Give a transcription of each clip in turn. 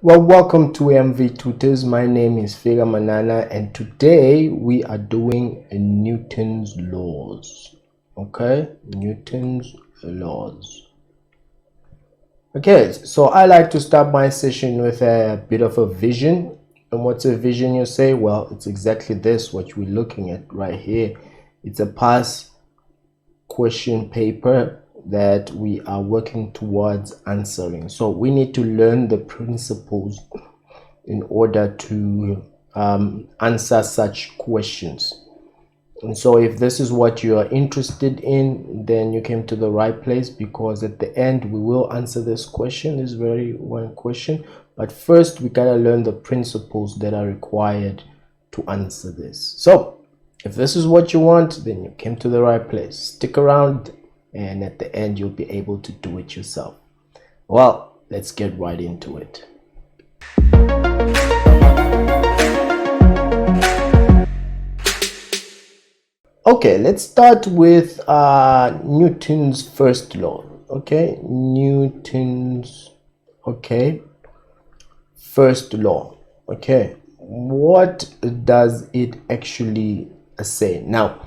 Well, welcome to MV Tutors. My name is Fega Manana, and today we are doing Newton's laws. Okay, Newton's laws. Okay, so I like to start my session with a bit of a vision. And what's a vision, you say? Well, it's exactly this, what we're looking at right here. It's a past question paper that we are working towards answering. So we need to learn the principles in order to answer such questions. And so if this is what you are interested in, then you came to the right place, because at the end we will answer this question, this very one question. But first we gotta learn the principles that are required to answer this. So if this is what you want, then you came to the right place. Stick around, and at the end you'll be able to do it yourself. Well, let's get right into it. Okay, let's start with Newton's first law. Okay, Newton's first law. Okay, what does it actually say? Now,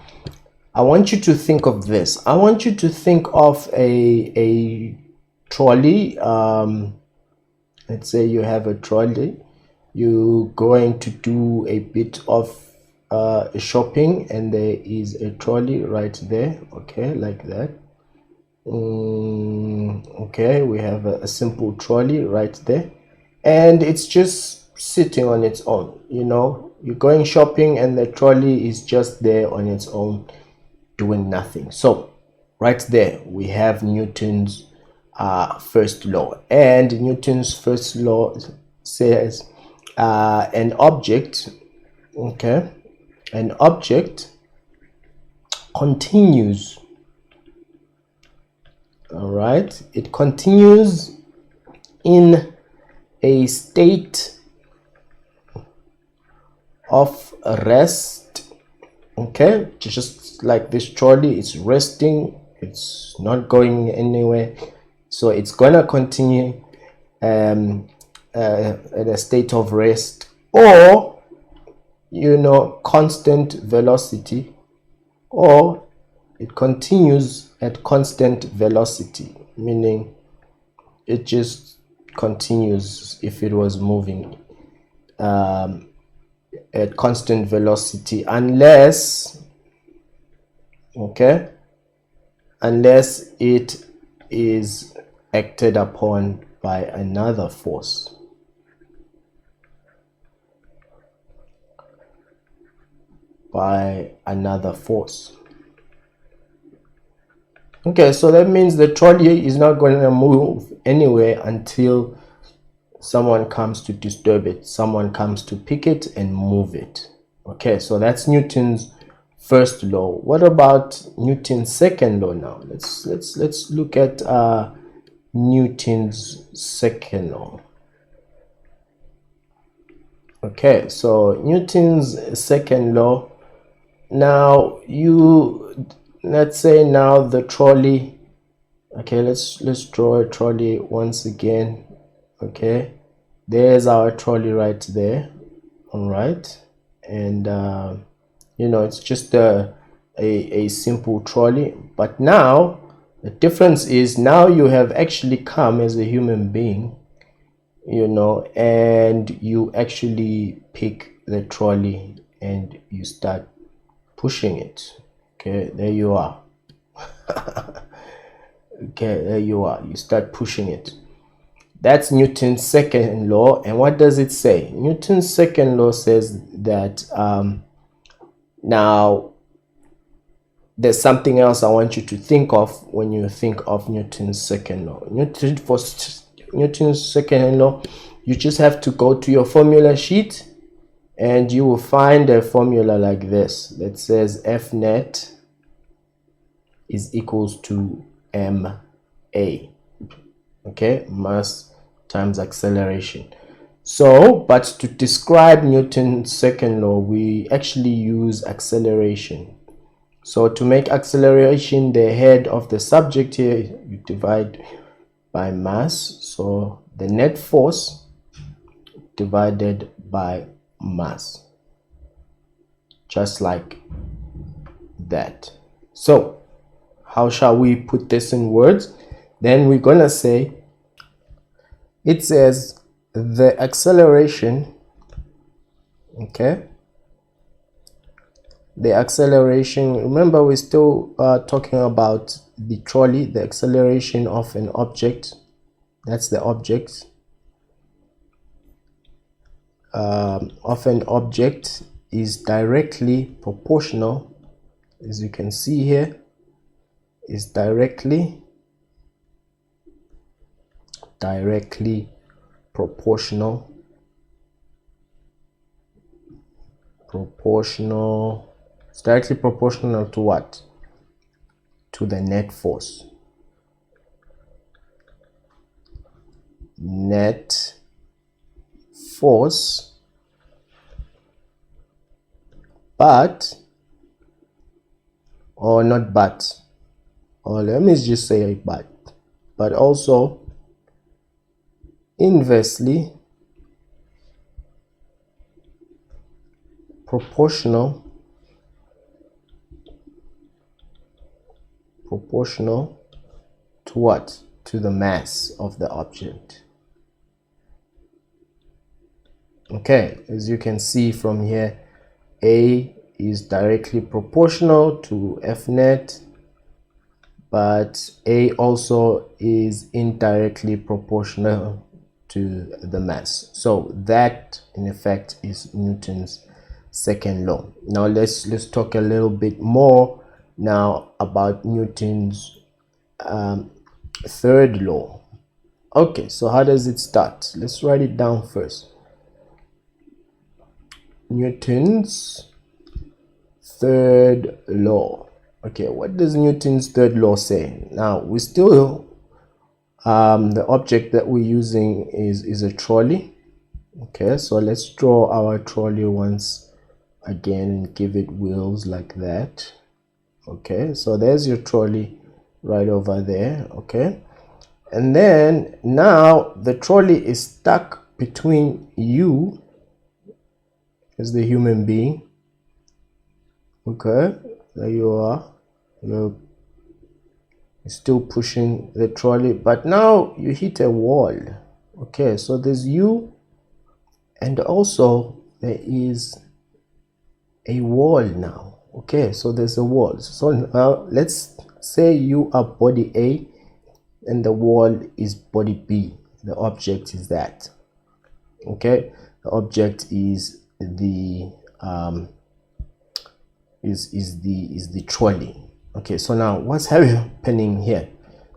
I want you to think of this. I want you to think of a trolley. Let's say you have a trolley. You're going to do a bit of shopping, and there is a trolley right there. Okay, like that. Okay, we have a simple trolley right there, and it's just sitting on its own. You're going shopping and the trolley is just there on its own, doing nothing. So right there we have Newton's first law. And Newton's first law says an object continues. All right, it continues in a state of rest. Okay, just like this trolley is resting, it's not going anywhere, so it's gonna continue in a state of rest, or constant velocity, or it continues at constant velocity, meaning it just continues if it was moving at constant velocity, unless it is acted upon by another force. Okay, so that means the trolley is not going to move anywhere until someone comes to disturb it, someone comes to pick it and move it. Okay, so that's Newton's first law. What about Newton's second law now? Let's look at Newton's second law. Okay, so Newton's second law. Now let's say now the trolley. Okay, let's draw a trolley once again. Okay, there's our trolley right there. All right, and it's just a simple trolley. But now the difference is, now you have actually come as a human being, and you actually pick the trolley and you start pushing it. Okay, there you are. Okay, there you are. You start pushing it. That's Newton's second law. And what does it say? Newton's second law says that now there's something else I want you to think of when you think of Newton's second law. Newton's second law, you just have to go to your formula sheet and you will find a formula like this that says F net is equals to ma. Okay, mass times acceleration. So, but to describe Newton's second law, we actually use acceleration. So to make acceleration the head of the subject here, you divide by mass. So the net force divided by mass, just like that. So how shall we put this in words? Then we're gonna say, it says the acceleration, okay, the acceleration, remember we're still talking about the trolley, the acceleration of an object, that's the object, of an object is directly proportional, as you can see here, is directly proportional it's directly proportional to what? To the net force. Net force, but, or not but, or let me just say but also inversely proportional to what? To the mass of the object. Okay, as you can see from here, A is directly proportional to F net, but A also is indirectly proportional to the mass. So that in effect is Newton's second law. Now let's talk a little bit more now about Newton's third law. Okay, so how does it start? Let's write it down first. Newton's third law. Okay, what does Newton's third law say? Now we still the object that we're using is a trolley. Okay, so let's draw our trolley once again and give it wheels like that. Okay, so there's your trolley right over there. Okay, and then now the trolley is stuck between you as the human being. Okay, there you are, you're still pushing the trolley, but now you hit a wall. Okay, so there's you, and also there is a wall now. Okay, so there's a wall. So now let's say you are body A and the wall is body B. The object is that. Okay, the object is the the trolley. Okay, so now what's happening here?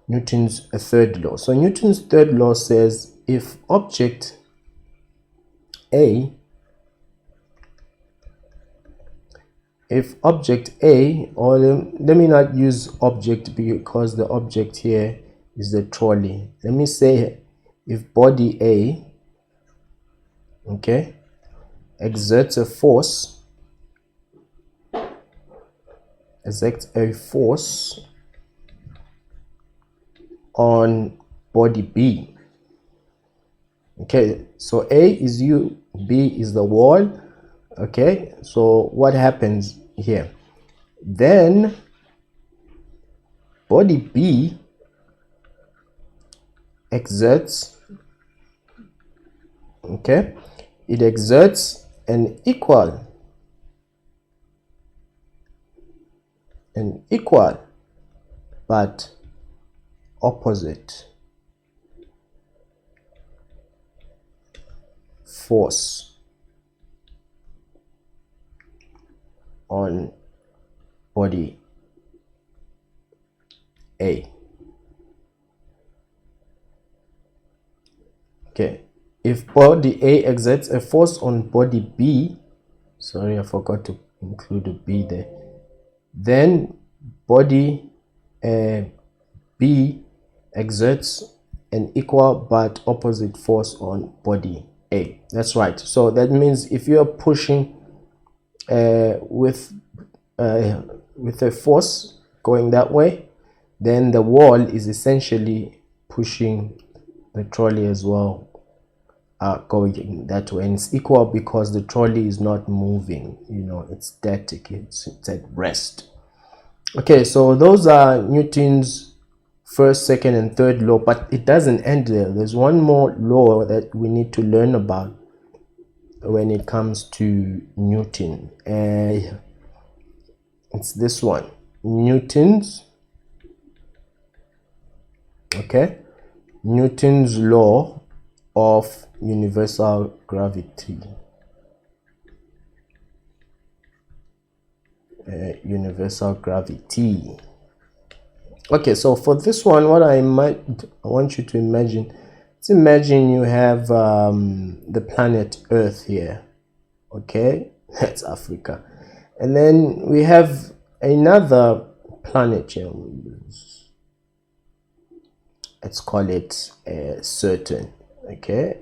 Newton's third law. So Newton's third law says if object A, or let me not use object because the object here is the trolley. Let me say if body A, okay, exerts a force on body B. Okay, so A is you, B is the wall. Okay, so what happens here? Then body B exerts, okay, it exerts an equal but opposite force on body A. Okay, if body A exerts a force on body B, sorry, I forgot to include a B there, then body B exerts an equal but opposite force on body A. That's right. So that means if you are pushing with a force going that way, then the wall is essentially pushing the trolley as well going that way, and it's equal because the trolley is not moving, it's static, it's at rest. Okay, so those are Newton's first, second, and third law, but it doesn't end there. There's one more law that we need to learn about when it comes to Newton. It's this one, Newton's law of universal gravity. Universal gravity. Okay, so for this one, what I want you to imagine, let's imagine you have the planet Earth here. Okay, that's Africa, and then we have another planet here. Let's call it Saturn. Okay,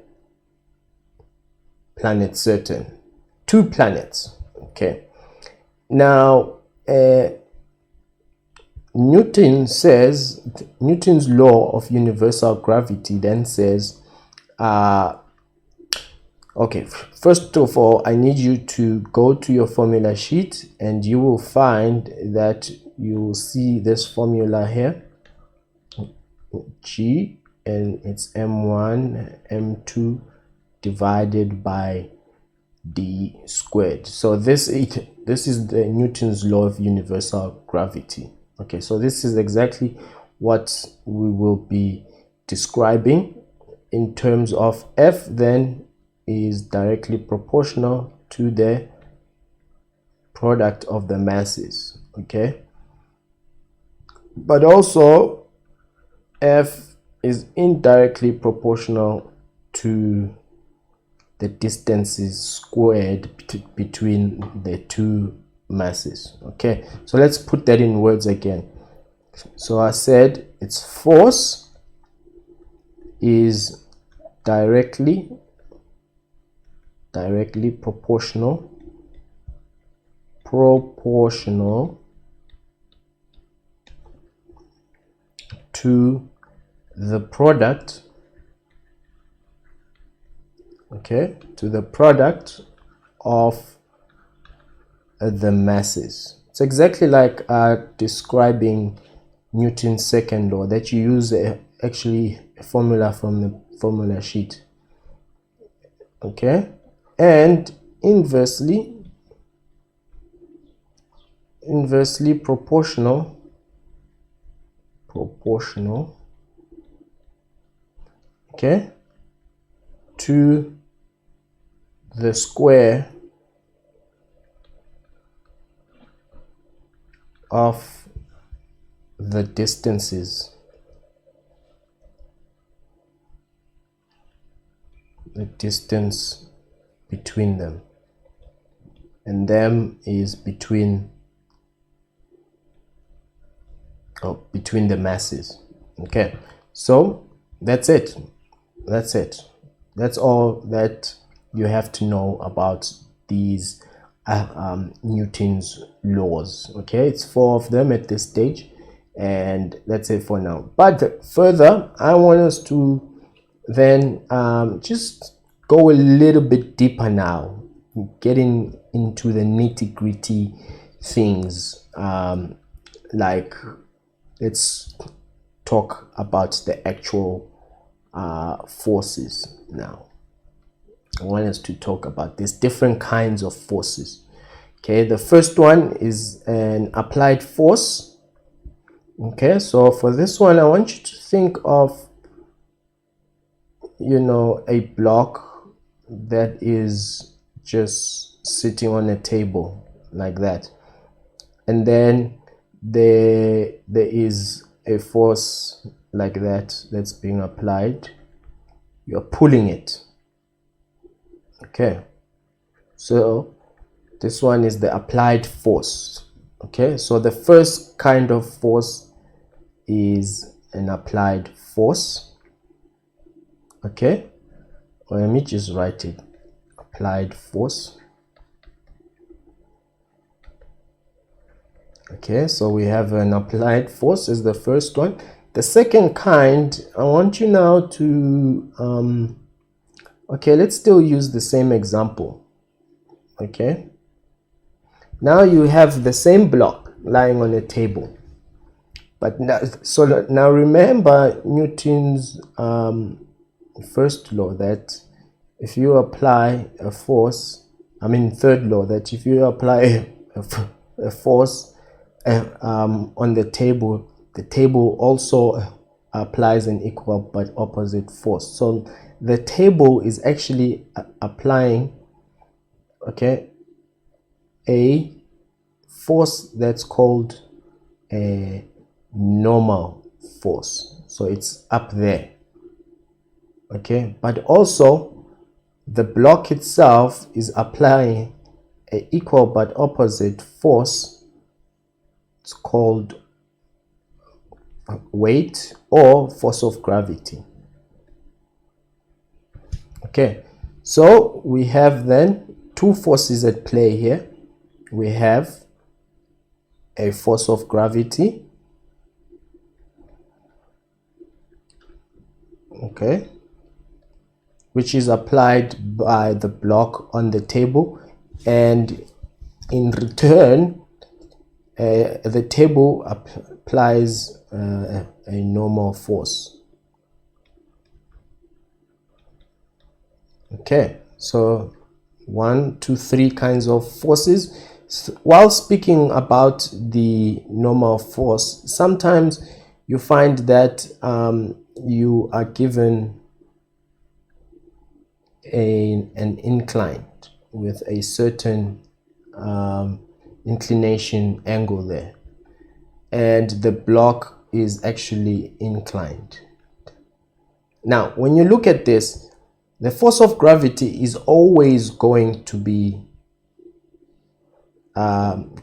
planet Saturn, 2 planets. Okay, now Newton's law of universal gravity then says, okay, first of all, I need you to go to your formula sheet, and you will find that you will see this formula here, G, and it's m1 m2 divided by d squared. So this is the Newton's law of universal gravity. Okay, so this is exactly what we will be describing in terms of F then is directly proportional to the product of the masses. Okay, but also F is indirectly proportional to the distances squared between the 2 masses. Okay, so let's put that in words again. So I said its force is directly proportional to the product, to the product of the masses. It's exactly like describing Newton's second law, that you use actually a formula from the formula sheet. Okay, and inversely proportional to the square of the distances, the distance between them, and them is between the masses. Okay, so that's it. That's all that you have to know about these Newton's laws. Okay, it's 4 of them at this stage, and that's it for now. But further, I want us to then just go a little bit deeper now, getting into the nitty-gritty things. Like, let's talk about the actual forces now. I want us to talk about these different kinds of forces. Okay, the first one is an applied force. Okay, so for this one, I want you to think of, a block that is just sitting on a table like that, and then there is a force like that's being applied. You're pulling it. Okay, so this one is the applied force. Okay, so the first kind of force is an applied force. Okay, well, let me just write it, applied force. Okay, so we have an applied force is the first one. The second kind, I want you now to Okay, let's still use the same example. Okay, now you have the same block lying on a table, but now remember Newton's first law, that if you apply a force, third law, that if you apply a force on the table also applies an equal but opposite force. So the table is actually applying, okay, a force that's called a normal force. So it's up there. Okay, but also the block itself is applying an equal but opposite force. It's called weight or force of gravity. Okay, so we have then two forces at play here. We have a force of gravity, okay, which is applied by the block on the table, and in return the table applies a normal force. Okay, so 1, 2, 3 kinds of forces. While speaking about the normal force, sometimes you find that you are given an incline with a certain inclination angle there, and the block is actually inclined. Now when you look at this, the force of gravity is always going to be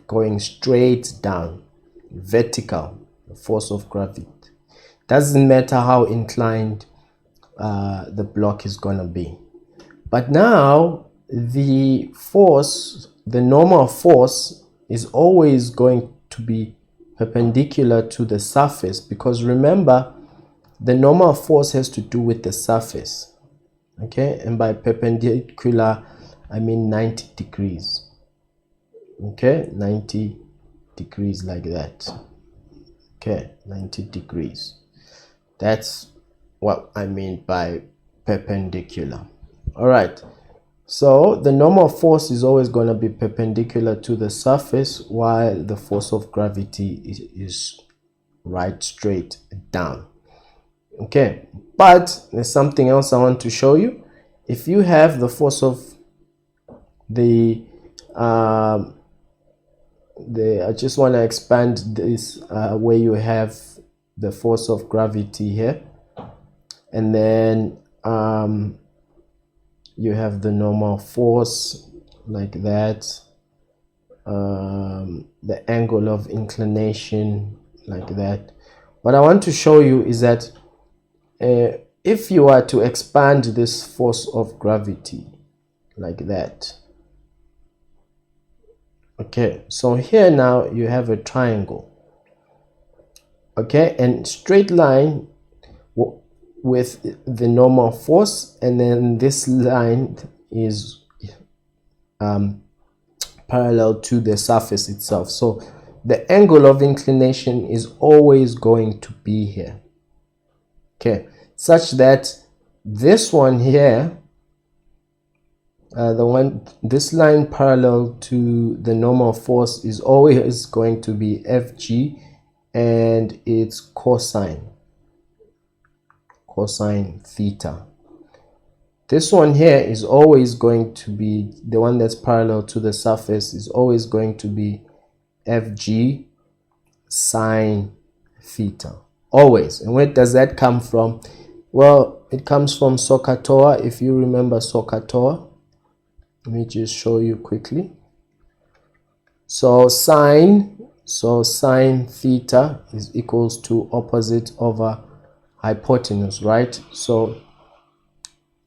going straight down, vertical. The force of gravity doesn't matter how inclined the block is gonna be. But now the normal force is always going to be perpendicular to the surface, because remember, the normal force has to do with the surface. Okay, and by perpendicular I mean 90 degrees. Okay, 90 degrees like that. Okay, 90 degrees. That's what I mean by perpendicular. All right, so the normal force is always going to be perpendicular to the surface, while the force of gravity is right straight down. Okay, but there's something else I want to show you. If you have the force of I just want to expand this where you have the force of gravity here, and then you have the normal force like that, the angle of inclination like that. What I want to show you is that if you are to expand this force of gravity like that, okay, so here now you have a triangle, okay, and straight line with the normal force, and then this line is parallel to the surface itself. So the angle of inclination is always going to be here, okay, such that this one here, this line parallel to the normal force is always going to be Fg, and it's cosine theta. This one here is always going to be, the one that's parallel to the surface is always going to be Fg sine theta, always. And where does that come from? Well, it comes from SOHCAHTOA. If you remember SOHCAHTOA, let me just show you quickly. So sine theta is equals to opposite over hypotenuse, right? So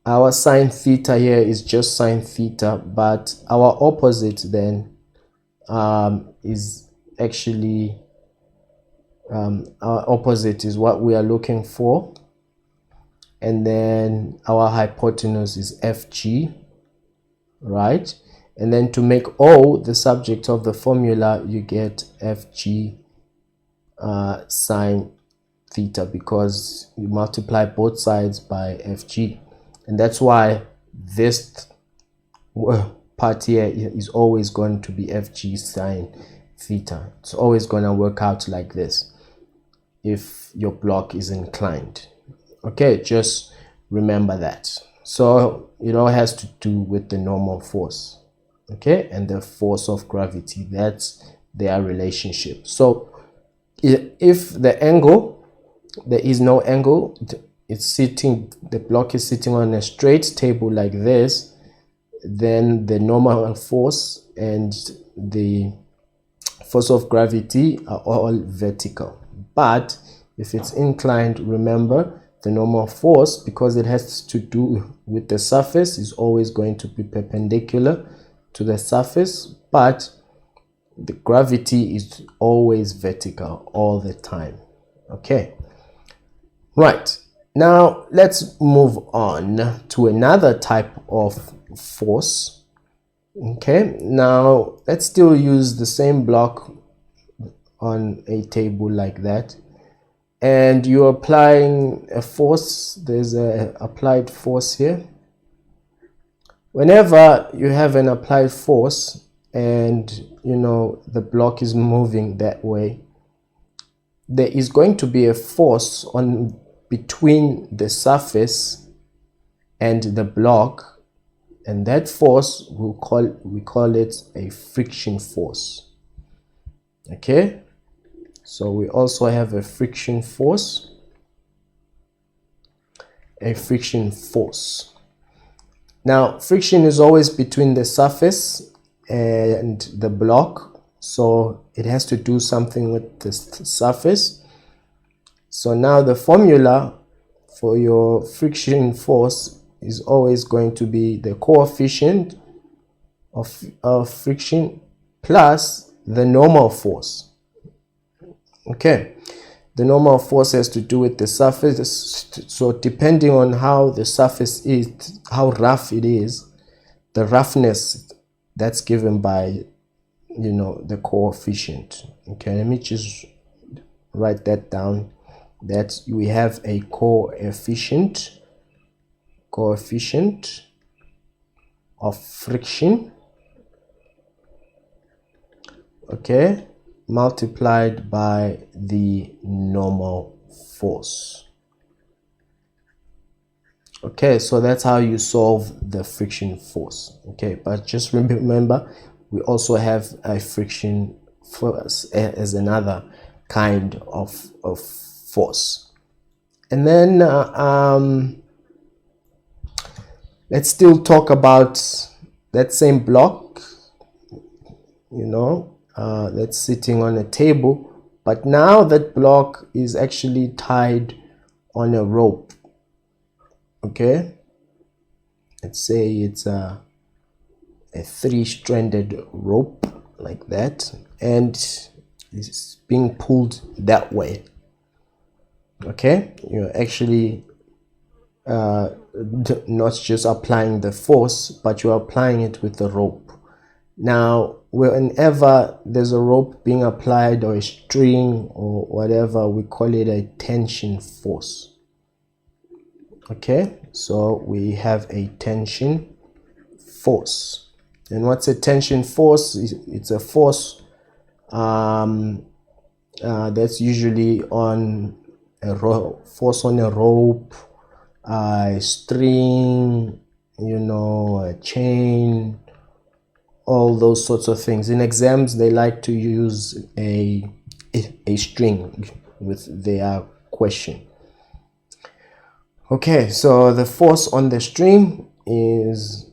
our sine theta here is just sine theta, but our opposite then is actually our opposite is what we are looking for, and then our hypotenuse is FG, right? And then to make O the subject of the formula, you get FG sine theta, because you multiply both sides by FG, and that's why this part here is always going to be FG sine theta. It's always going to work out like this if your block is inclined. Okay, just remember that. So it all has to do with the normal force, okay, and the force of gravity. That's their relationship. So if the angle, there is no angle, it's sitting, the block is sitting on a straight table like this, then the normal force and the force of gravity are all vertical. But if it's inclined, remember, the normal force, because it has to do with the surface, is always going to be perpendicular to the surface, but the gravity is always vertical all the time. Okay, right, now let's move on to another type of force. Okay, now let's still use the same block on a table like that, and you're applying a force. There's a applied force here. Whenever you have an applied force and you know the block is moving that way, there is going to be a force on between the surface and the block, and that force we call it a friction force. Okay, so we also have a friction force. Now friction is always between the surface and the block, so it has to do something with the surface. So now the formula for your friction force is always going to be the coefficient of friction plus the normal force. Okay, the normal force has to do with the surface. So depending on how the surface is, how rough it is, the roughness, that's given by, you know, the coefficient. Okay, let me just write that down, that we have a coefficient of friction, okay, multiplied by the normal force. Okay, so that's how you solve the friction force. Okay, but just remember, we also have a friction force as another kind of force. And then let's still talk about that same block, you know, that's sitting on a table, but now that block is actually tied on a rope. Okay, let's say it's a 3-stranded rope like that, and it's being pulled that way. Okay, you're actually not just applying the force, but you're applying it with the rope. Now whenever there's a rope being applied, or a string or whatever, we call it a tension force. Okay, so we have a tension force. And what's a tension force? It's a force that's usually on a force on a rope, a string, you know, a chain, all those sorts of things. In exams, they like to use a string with their question. Okay, so the force on the string is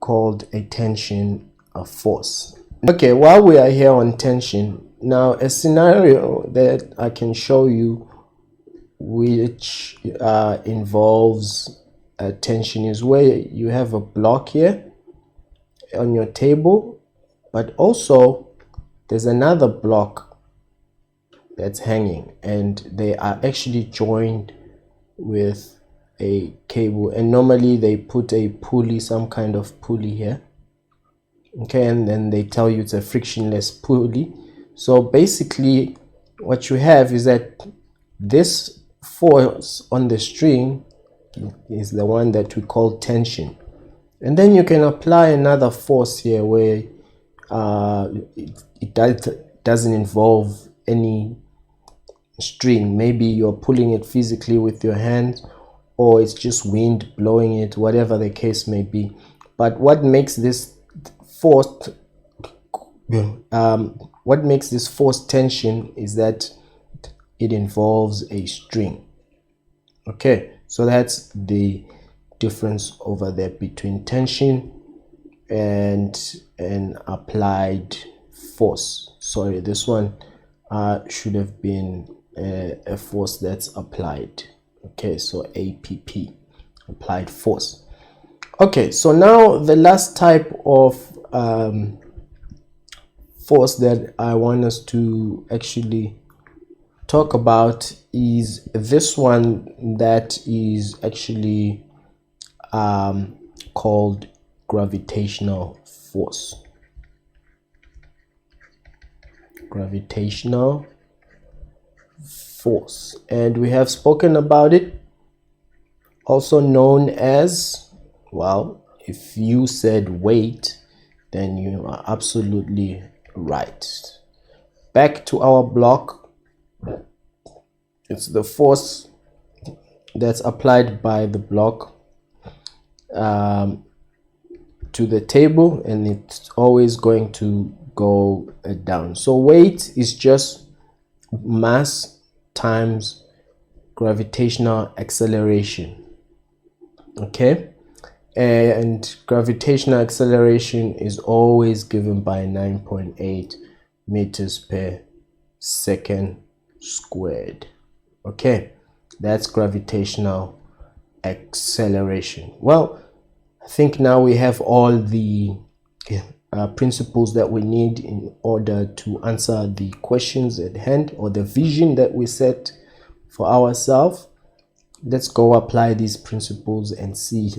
called a tension force. Okay, while we are here on tension, now a scenario that I can show you which involves tension is where you have a block here on your table, but also there's another block that's hanging, and they are actually joined with a cable, and normally they put a pulley, some kind of pulley here. Okay, and then they tell you it's a frictionless pulley. So basically what you have is that this force on the string is the one that we call tension, and then you can apply another force here where it doesn't involve any string. Maybe you're pulling it physically with your hands, or it's just wind blowing it, whatever the case may be. But what makes this force tension is that it involves a string. Okay, so that's the difference over there between tension and an applied force. Sorry, this one should have been a force that's applied. Okay, so APP, applied force. Okay, so now the last type of force that I want us to actually talk about is this one that is actually called gravitational force. Gravitational force, and we have spoken about it, also known as, well, if you said weight, then you are absolutely right. Back to our block, it's the force that's applied by the block to the table, and it's always going to go down. So weight is just mass times gravitational acceleration. Okay, and gravitational acceleration is always given by 9.8 meters per second squared. Okay, that's gravitational acceleration. Well, I think now we have all the principles that we need in order to answer the questions at hand, or the vision that we set for ourselves. Let's go apply these principles and see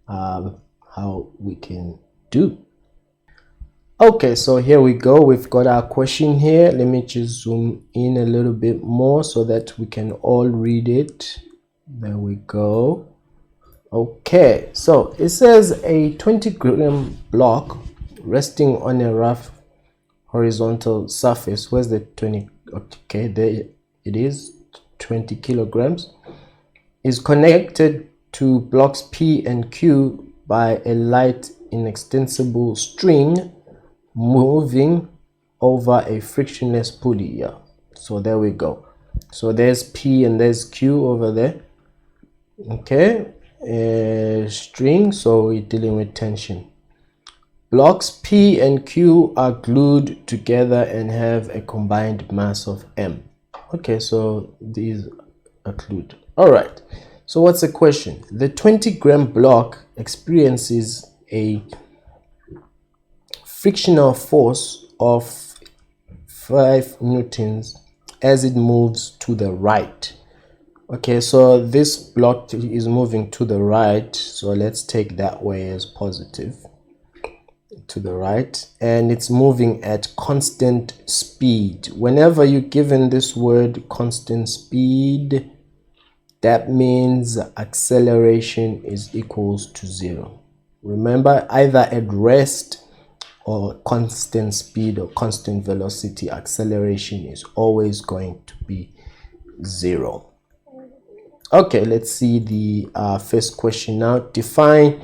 how we can do. Okay, so here we go. We've got our question here. Let me just zoom in a little bit more so that we can all read it. There we go. Okay, so it says a 20-gram block resting on a rough horizontal surface. Where's the 20? Okay, there it is, 20 kilograms, is connected to blocks P and Q by a light inextensible string moving over a frictionless pulley. Yeah, so there we go. So there's P and there's Q over there. Okay, string, so we're dealing with tension. Blocks P and Q are glued together and have a combined mass of M. Okay, so these are glued. All right, so what's the question? The 20-gram block experiences a frictional force of 5 newtons as it moves to the right. Okay, so this block is moving to the right, so let's take that way as positive, to the right, and it's moving at constant speed. Whenever you're given this word constant speed, that means acceleration is equals to 0. Remember, either at rest or constant speed or constant velocity, acceleration is always going to be 0. Okay, let's see the first question now. Define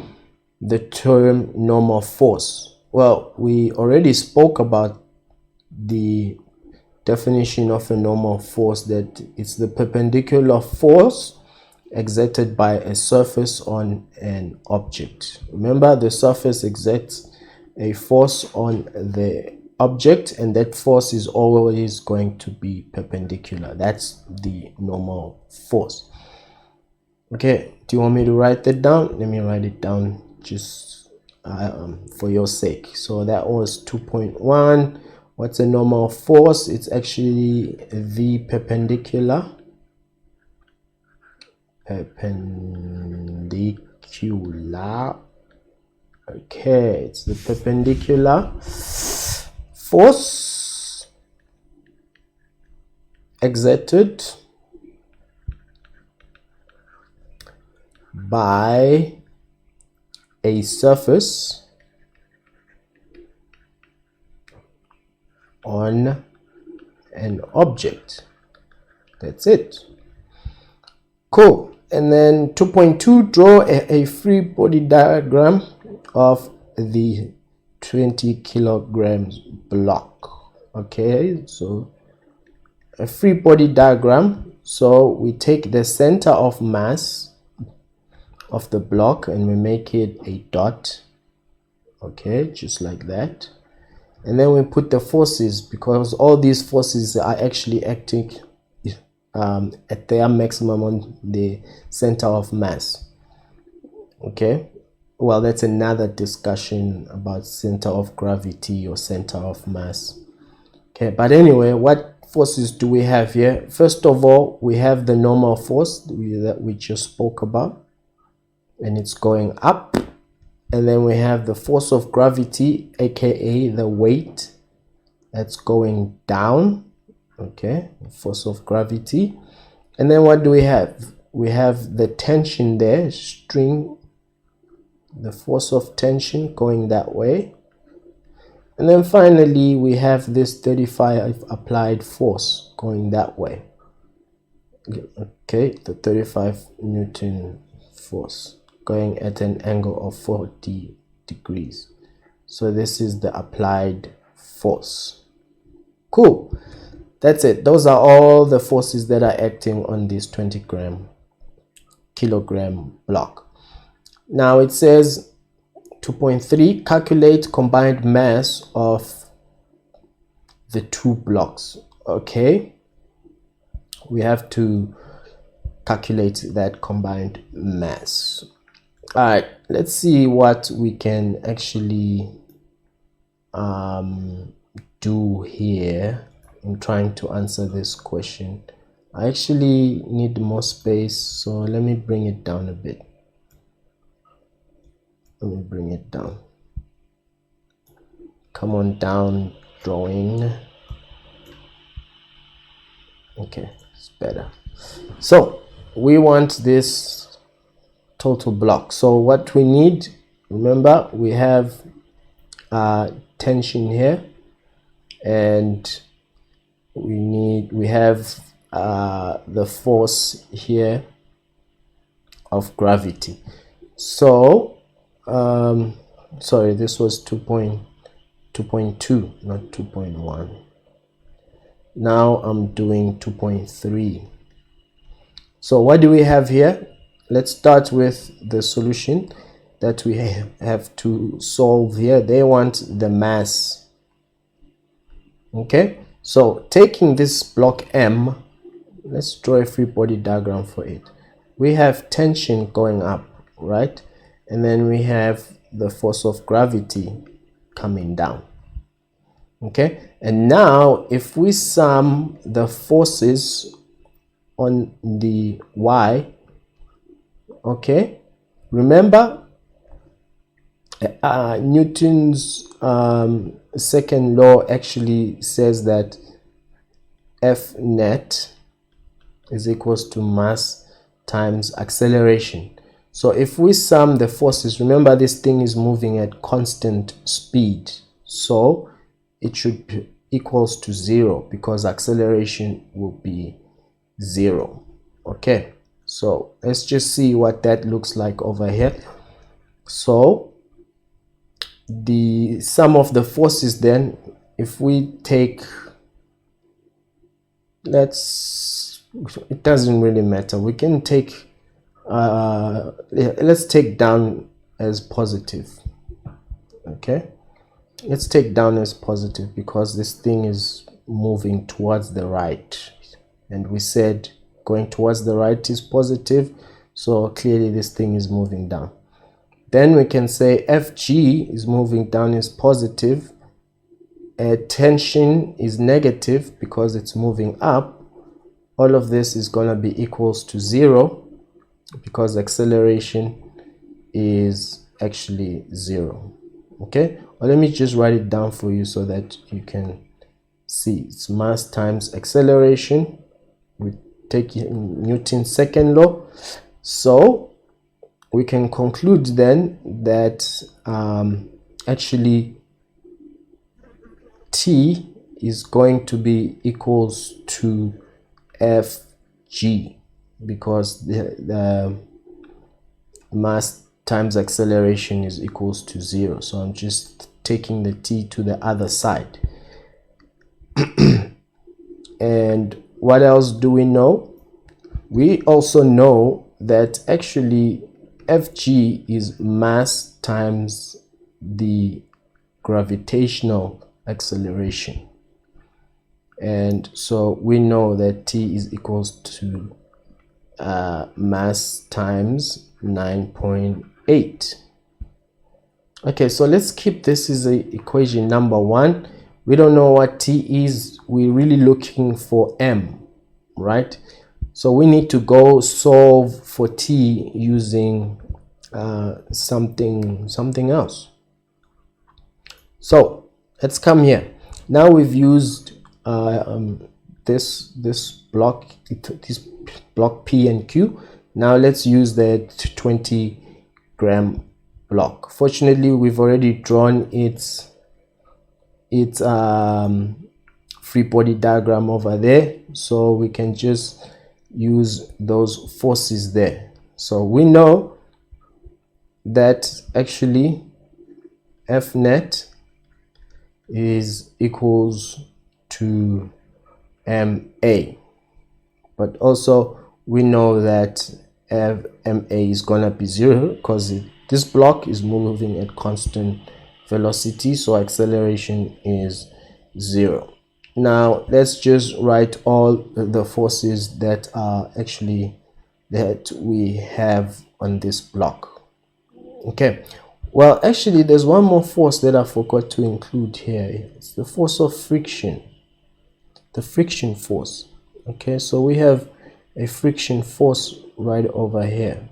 the term normal force. Well, we already spoke about the definition of a normal force, that it's the perpendicular force exerted by a surface on an object. Remember, the surface exerts a force on the object, and that force is always going to be perpendicular. That's the normal force. Okay, do you want me to write that down? Let me write it down just for your sake. So that was 2.1. What's a normal force? It's actually the perpendicular perpendicular. Okay, it's the perpendicular force exerted by a surface on an object. That's it. Cool. And then 2.2, draw a free body diagram of the 20 kilograms block. Okay, so a free body diagram. So we take the center of mass of the block and we make it a dot. Okay, just like that. And then we put the forces, because all these forces are actually acting at their maximum on the center of mass. Okay, well, that's another discussion about center of gravity or center of mass. Okay, but anyway, what forces do we have here? First of all, we have the normal force that we just spoke about, and it's going up. And then we have the force of gravity, aka the weight, that's going down. Okay, force of gravity. And then what do we have? We have the tension there, string, the force of tension going that way. And then finally we have this 35 applied force going that way. Okay, the 35 Newton force going at an angle of 40 degrees. So this is the applied force. Cool. That's it. Those are all the forces that are acting on this 20 kilogram block. Now it says 2.3, calculate combined mass of the two blocks. Okay, we have to calculate that combined mass. All right, let's see what we can actually do here in trying to answer this question. I actually need more space, so let me bring it down a bit. Let me bring it down. Come on down, drawing. Okay, it's better. So we want this total block. So what we need, remember, we have tension here, and we have the force here of gravity. So sorry, this was 2.2, not 2.1. Now I'm doing 2.3. So what do we have here? Let's start with the solution that we have to solve here. They want the mass. Okay, so taking this block M, let's draw a free body diagram for it. We have tension going up, right? And then we have the force of gravity coming down. Okay, and now if we sum the forces on the Y, okay, remember Newton's second law actually says that F net is equals to mass times acceleration. So if we sum the forces, remember this thing is moving at constant speed, so it should be equals to 0 because acceleration will be 0. Okay, so let's just see what that looks like over here. So the sum of the forces, then, if we take, it doesn't really matter, we can take let's take down as positive. Okay, let's take down as positive because this thing is moving towards the right, and we said going towards the right is positive, so clearly this thing is moving down. Then we can say FG is moving down is positive, tension is negative because it's moving up. All of this is going to be equals to 0. because acceleration is actually 0. Okay, well, let me just write it down for you so that you can see. It's mass times acceleration. We take Newton's second law, so we can conclude then that actually T is going to be equals to Fg, because the mass times acceleration is equals to 0. So I'm just taking the T to the other side. And what else do we know? We also know that actually Fg is mass times the gravitational acceleration. And so we know that T is equals to mass times 9.8. Okay, so let's keep this as equation number 1. We don't know what T is. We're really looking for M, right? So we need to go solve for T using something else. So let's come here. Now we've used this block P and Q. Now let's use the 20-gram block. Fortunately, we've already drawn its free body diagram over there, so we can just use those forces there. So we know that actually F net is equals to MA, but also we know that MA is gonna be 0 because this block is moving at constant velocity, so acceleration is 0. Now let's just write all the forces that are actually that we have on this block. Okay, well, actually there's one more force that I forgot to include here. It's the force of friction, the friction force. Okay, so we have a friction force right over here.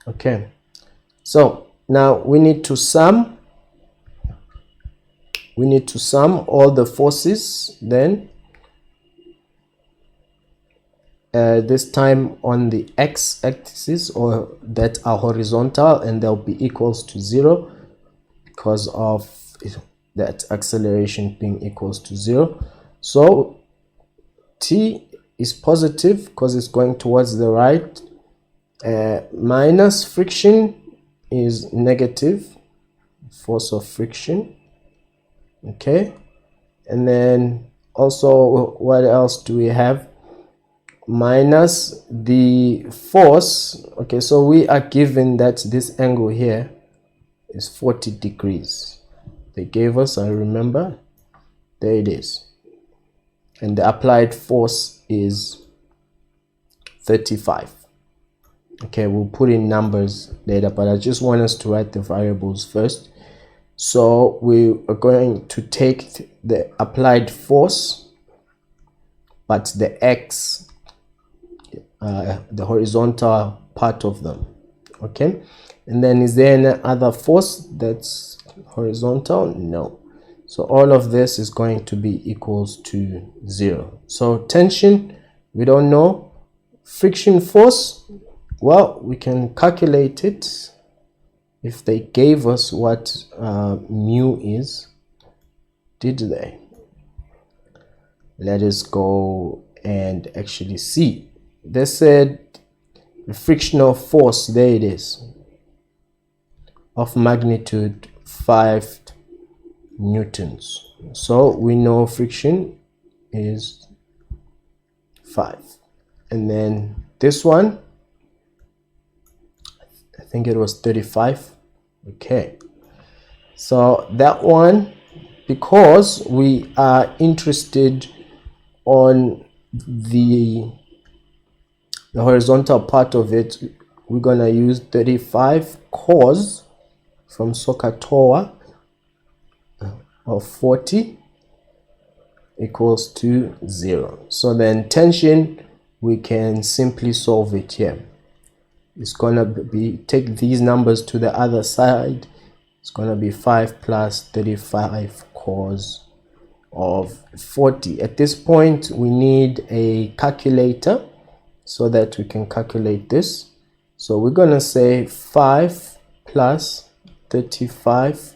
Okay, so now we need to sum all the forces then, this time on the x-axis, or that are horizontal, and they'll be equals to 0 because of that acceleration being equals to 0. So T is positive because it's going towards the right, minus friction is negative, force of friction. Okay, and then also what else do we have? Minus the force. Okay, so we are given that this angle here is 40 degrees. They gave us, I remember, there it is, and the applied force is 35. Okay, we'll put in numbers later, but I just want us to write the variables first. So we are going to take the applied force, but the x, the horizontal part of them. Okay, and then is there any other force that's horizontal? No. So all of this is going to be equals to 0. So tension, we don't know. Friction force, well, we can calculate it if they gave us what mu is. Did they? Let us go and actually see. They said the frictional force, there it is, of magnitude 5 newtons. So we know friction is 5. And then this one, I think it was 35. Okay, so that one, because we are interested on the horizontal part of it, we're gonna use 35 cos from SOHCAHTOA of 40 equals to 0. So then tension, we can simply solve it here. It's gonna be, take these numbers to the other side. It's gonna be 5 plus 35 cos of 40. At this point we need a calculator so that we can calculate this. So we're gonna say 5 plus 35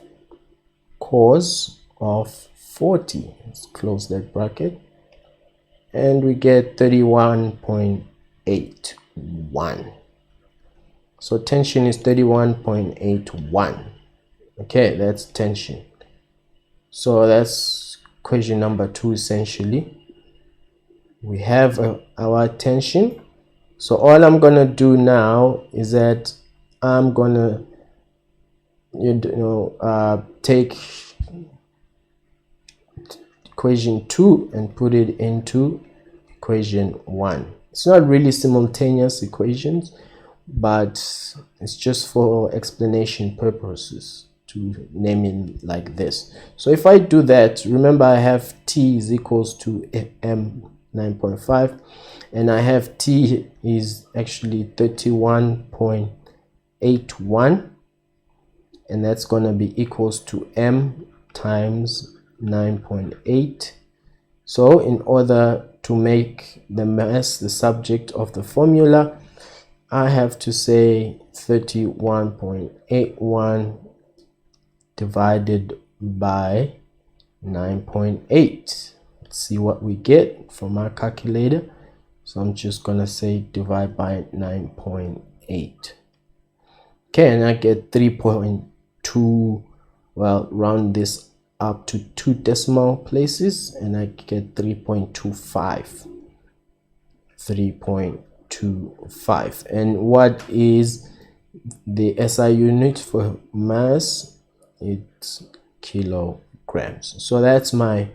cos of 40. Let's close that bracket, and we get 31.81. So tension is 31.81. okay, that's tension. So that's equation number 2. Essentially we have our tension. So all I'm gonna do now is that I'm gonna take equation 2 and put it into equation 1. It's not really simultaneous equations, but it's just for explanation purposes to name it like this. So if I do that, remember I have T is equals to M 9.5, and I have T is actually 31.81, and that's going to be equals to M times 9.8. So in order to make the mass the subject of the formula, I have to say 31.81 divided by 9.8. Let's see what we get from our calculator. So I'm just gonna say divide by 9.8. okay, and I get 3.2. well, round this up to 2 decimal places, and I get 3.25. And what is the SI unit for mass? It's kilograms. So that's my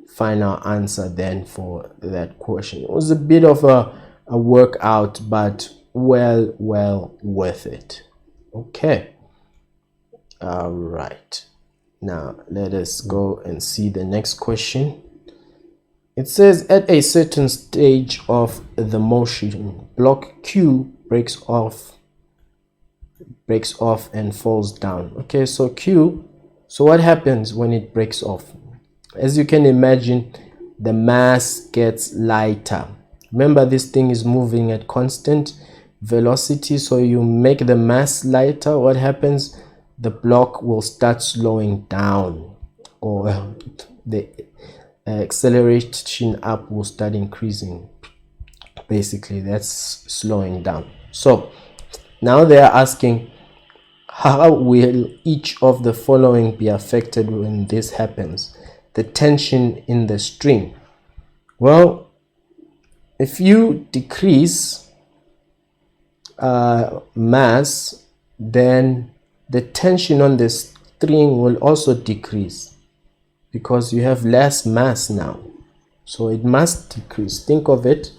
final answer then for that question. It was a bit of a workout, but well worth it. Okay, all right, now let us go and see the next question. It says, at a certain stage of the motion, block Q breaks off and falls down. Okay, so Q, so what happens when it breaks off? As you can imagine, the mass gets lighter. Remember, this thing is moving at constant velocity, so you make the mass lighter. What happens? The block will start slowing down, or the acceleration up will start increasing. Basically, that's slowing down. So now they are asking, how will each of the following be affected when this happens? The tension in the string. Well, if you decrease mass, then the tension on the string will also decrease, because you have less mass now, so it must decrease. Think of it,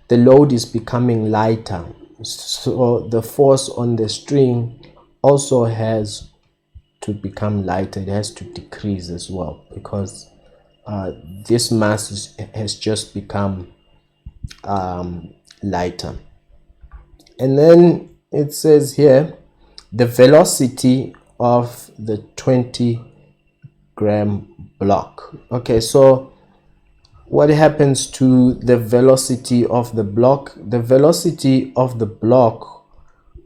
the load is becoming lighter, so the force on the string also has to become lighter. It has to decrease as well, because this mass has just become lighter. And then it says here, the velocity of the 20-gram block. Okay, so what happens to the velocity of the block? The velocity of the block,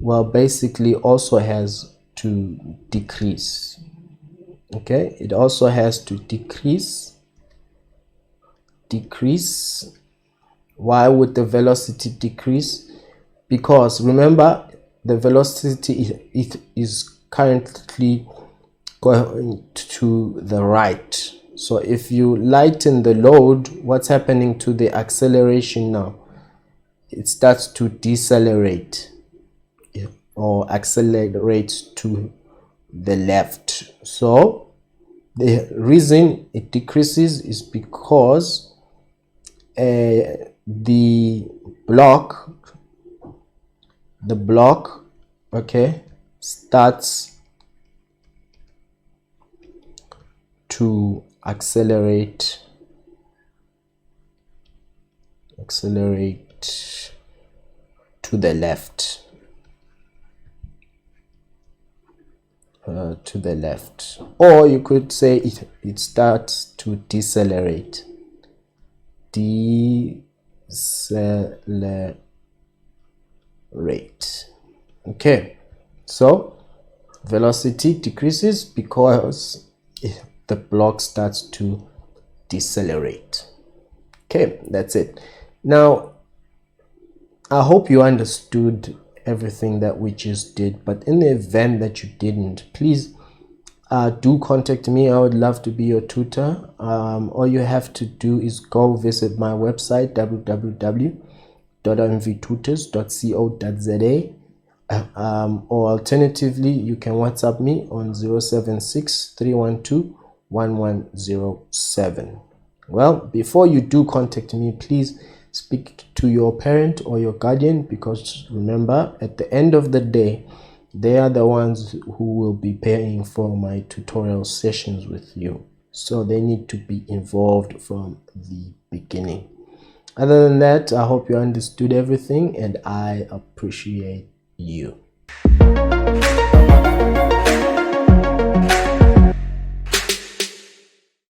well, basically also has to decrease. Okay, it also has to decrease. Why would the velocity decrease? Because remember, the velocity is currently going to the right. So if you lighten the load, what's happening to the acceleration now? It starts to decelerate or accelerate to the left. So the reason it decreases is because the block, okay, starts to accelerate right to the left. To the left, or you could say it starts to decelerate. Decelerate. Okay, so velocity decreases because the block starts to decelerate. Okay, that's it. Now, I hope you understood everything that we just did, but in the event that you didn't, please do contact me. I would love to be your tutor. All you have to do is go visit my website, www.mvtutors.co.za, or alternatively you can WhatsApp me on 076 312 1107. Well, before you do contact me, please speak to your parent or your guardian, because remember, at the end of the day, they are the ones who will be paying for my tutorial sessions with you. So they need to be involved from the beginning. Other than that, I hope you understood everything and I appreciate you.